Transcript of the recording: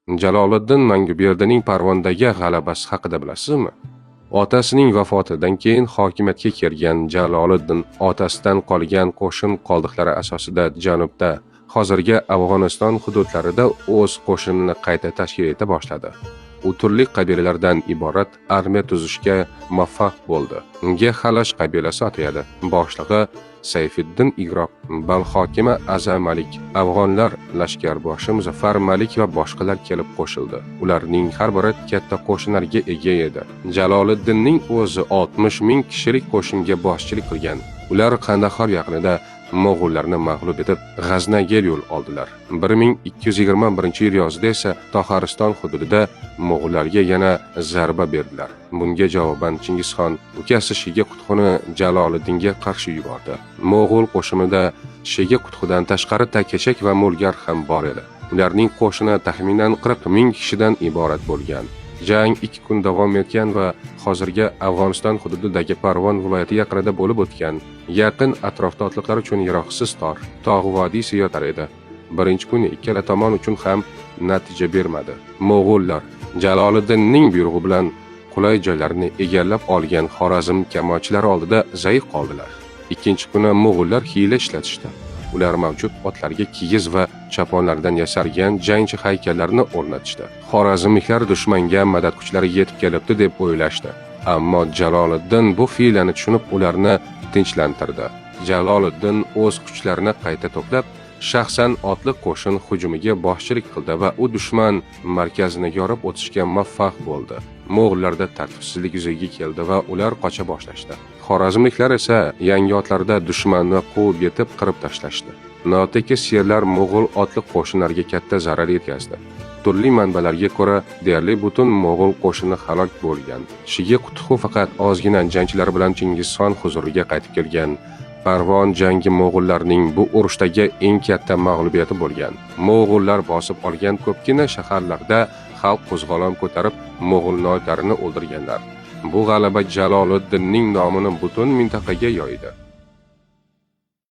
Jaloliddin Manguberdining Parvondagi g'alabasi haqida bilasizmi? Otasining vafotidan keyin hokimiyatga kelgan Jaloliddin otasidan qolgan qo'shin qoldiqlari asosida janubda, hozirgi Afg'oniston hududlarida o'z qo'shinini qayta tashkil eta boshladi. U turli qabilalardan iborat armiya tuzishga muvaffaq bo'ldi. Unga Xalash qabilasi ataladi. Boshlig'i Sayfiddin Igroq, Bal hokimi Azam Malik, afg'onlar lashkarboshi Muzaffar Malik va boshqalar kelib qo'shildi. Ularning har biri katta qo'shinlarga ega edi. Jaloliddinning o'zi 60 ming kishilik qo'shinga boshchilik qilgan. Ular Qandahor yaqinida Mo'g'ullarni mag'lub etib, G'aznaga yo'l oldilar. 1221-yil yozida esa Toxariston hududida Mo'g'ullarga yana zarba berdilar. Bunga javoban Chingizxon ukasi Shiga Qutxuni Jaloliddinga qarshi yubordi. Mo'g'ul qo'shinida Shiga Qutxidan tashqari Takechak va Mo'lgar ham bor edi. Ularning qo'shini taxminan 40 ming kishidan iborat bo'lgan. Jang 2 kun davom etgan va hozirgi Afg'oniston hududidagi Parvon viloyati yaqinida bo'lib o'tgan. Yaqin atrofda otliqlar uchun yaroqsiz tor, tog' vodiysi yotar edi. Birinchi kuni ikkala tomon uchun ham natija bermadi. Mo'g'ullar Jaloliddinning buyrug'i bilan qulay joylarni egallab olgan Xorazm kamochilari oldida zaif qoldilar. Ikkinchi kuni Mo'g'ullar hiyla ishlatishdi. Ular mavjud otlarga kigiz va chaponlardan yasalgan jangchi haykallarni o'rnatishdi. Xorazmliklar dushmanga madad kuchlari yetib kelibdi deb o'ylashdi. Ammo Jaloliddin bu hiylani tushunib, ularni tinchlantirdi. Jaloliddin o'z kuchlarini qayta to'plab, shaxsan otliq qo'shin hujumiga boshchilik qildi va u dushman markazini yorib o'tishga muvaffaq bo'ldi. Mo'g'ullarda tartibsizlik yuzaga keldi va ular qocha boshlashdi. Xorazmliklar esa yangi otlarda dushmanni quvib yetib qirib tashlashdi. Notekis yerlar Mo'g'ul otliq qo'shinlarga katta zarar yetkazdi. Turli manbalarga ko'ra, deyarli butun Mo'g'ul qo'shini halok bo'lgan. Shiga Qutxu faqat ozgina jangchilar bilan Chingizxon huzuriga qaytib kelgan. Parvon jangi Mo'g'ullarning bu urushdagi eng katta mag'lubiyati bo'lgan. Mo'g'ullar bosib olgan ko'pgina shaharlarda xalq qo'zg'olon ko'tarib, Mo'g'ul noylarini o'ldirganlar. Bu g'alaba Jaloliddinning nomini butun mintaqaga yoydi.